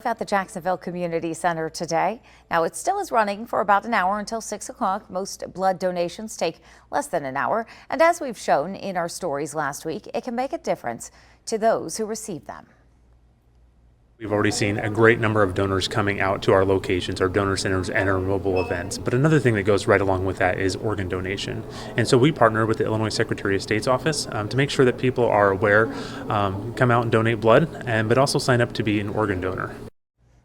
At the Jacksonville Community Center today. Now, it still is running for about an hour until 6 o'clock. Most blood donations take less than an hour. And as we've shown in our stories last week, it can make a difference to those who receive them. We've already seen a great number of donors coming out to our locations, our donor centers, and our mobile events. But another thing that goes right along with that is organ donation. And so we partner with the Illinois Secretary of State's office to make sure that people are aware, come out and donate blood, but also sign up to be an organ donor.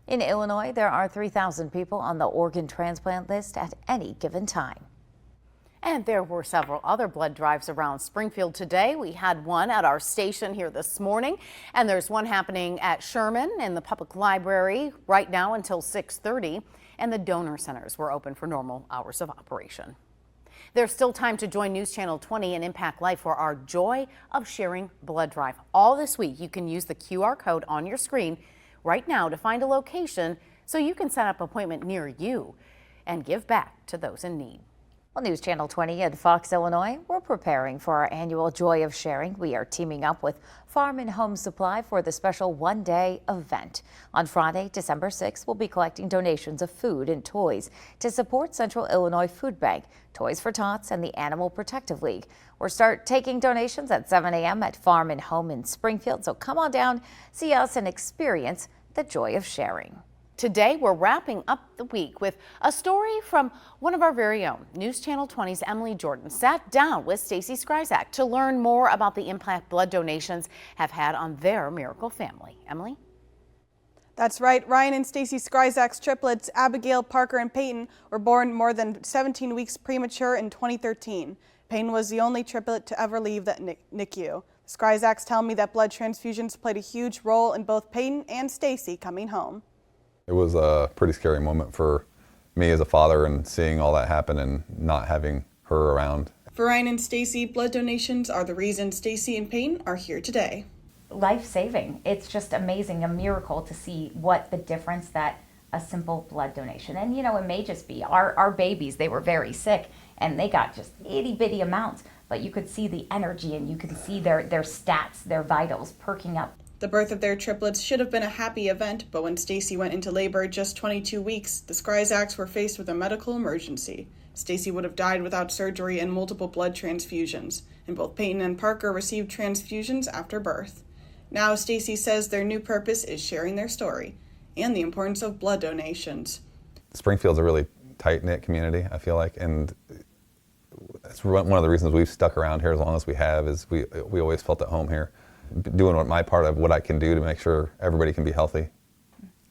In Illinois, there are 3,000 people on the organ transplant list at any given time. And there were several other blood drives around Springfield today. We had one at our station here this morning, and there's one happening at Sherman in the public library right now until 6:30, and the donor centers were open for normal hours of operation. There's still time to join News Channel 20 and Impact Life for our Joy of Sharing blood drive. All this week, you can use the QR code on your screen right now to find a location so you can set up an appointment near you and give back to those in need. Well, News Channel 20 and Fox, Illinois, we're preparing for our annual Joy of Sharing. We are teaming up with Farm and Home Supply for the special one-day event. On Friday, December 6th, we'll be collecting donations of food and toys to support Central Illinois Food Bank, Toys for Tots, and the Animal Protective League. We'll start taking donations at 7 a.m. at Farm and Home in Springfield, so come on down, see us, and experience the joy of sharing. Today, we're wrapping up the week with a story from one of our very own. News Channel 20's Emily Jordan sat down with Stacey Skryzak to learn more about the impact blood donations have had on their miracle family. Emily? That's right. Ryan and Stacey Skryzak's triplets, Abigail, Parker, and Peyton, were born more than 17 weeks premature in 2013. Peyton was the only triplet to ever leave the NICU. The Skryzaks tell me that blood transfusions played a huge role in both Peyton and Stacey coming home. It was a pretty scary moment for me as a father, and seeing all that happen and not having her around. For Ryan and Stacey, blood donations are the reason Stacey and Peyton are here today. Life-saving. It's just amazing, a miracle to see what the difference that a simple blood donation. And, you know, it may just be our babies. They were very sick and they got just itty-bitty amounts, but you could see the energy and you could see their stats, their vitals perking up. The birth of their triplets should have been a happy event, but when Stacey went into labor at just 22 weeks, the Skryzaks were faced with a medical emergency. Stacey would have died without surgery and multiple blood transfusions, and both Peyton and Parker received transfusions after birth. Now Stacey says their new purpose is sharing their story and the importance of blood donations. Springfield's a really tight-knit community, I feel like, and that's one of the reasons we've stuck around here as long as we have, is we always felt at home here. Doing my part of what I can do to make sure everybody can be healthy.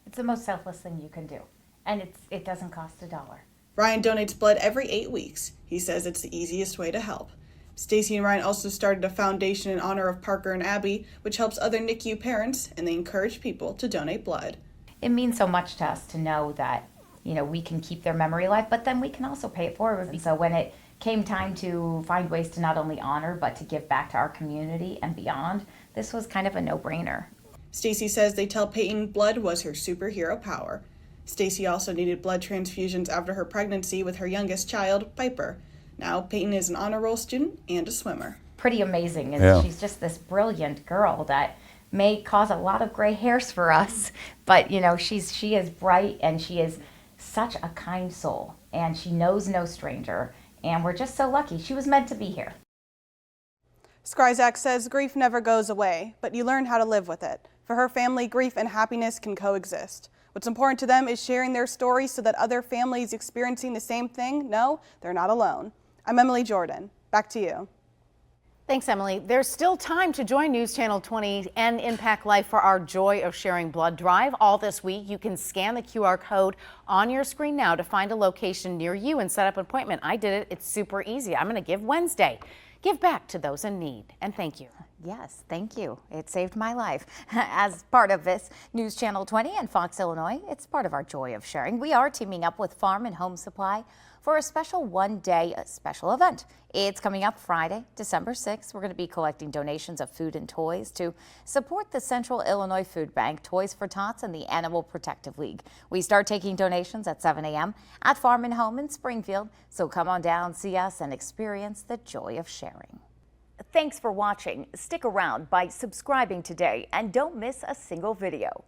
It's the most selfless thing you can do, and it doesn't cost $1. Ryan donates blood every 8 weeks. He says it's the easiest way to help. Stacey and Ryan also started a foundation in honor of Parker and Abby, which helps other NICU parents, and they encourage people to donate blood. It means so much to us to know that, you know, we can keep their memory alive, but then we can also pay it forward. So when it came time to find ways to not only honor, but to give back to our community and beyond, this was kind of a no-brainer. Stacey says they tell Peyton blood was her superhero power. Stacey also needed blood transfusions after her pregnancy with her youngest child, Piper. Now Peyton is an honor roll student and a swimmer. Pretty amazing, and she's just this brilliant girl that may cause a lot of gray hairs for us, but you know, she is bright and she is such a kind soul, and she knows no stranger, and we're just so lucky. She was meant to be here. Skryzak says grief never goes away, but you learn how to live with it. For her family, grief and happiness can coexist. What's important to them is sharing their stories so that other families experiencing the same thing know they're not alone. I'm Emily Jordan. Back to you. Thanks, Emily. There's still time to join News Channel 20 and Impact Life for our Joy of Sharing blood drive. All this week, you can scan the QR code on your screen now to find a location near you and set up an appointment. I did it. It's super easy. I'm going to give Wednesday. Give back to those in need, and thank you. Yes, thank you. It saved my life. As part of this, News Channel 20 and Fox, Illinois, it's part of our Joy of Sharing. We are teaming up with Farm and Home Supply for a special one-day special event. It's coming up Friday, December 6th. We're going to be collecting donations of food and toys to support the Central Illinois Food Bank, Toys for Tots, and the Animal Protective League. We start taking donations at 7 a.m. at Farm and Home in Springfield, so come on down, see us, and experience the joy of sharing. Thanks for watching. Stick around by subscribing today and don't miss a single video.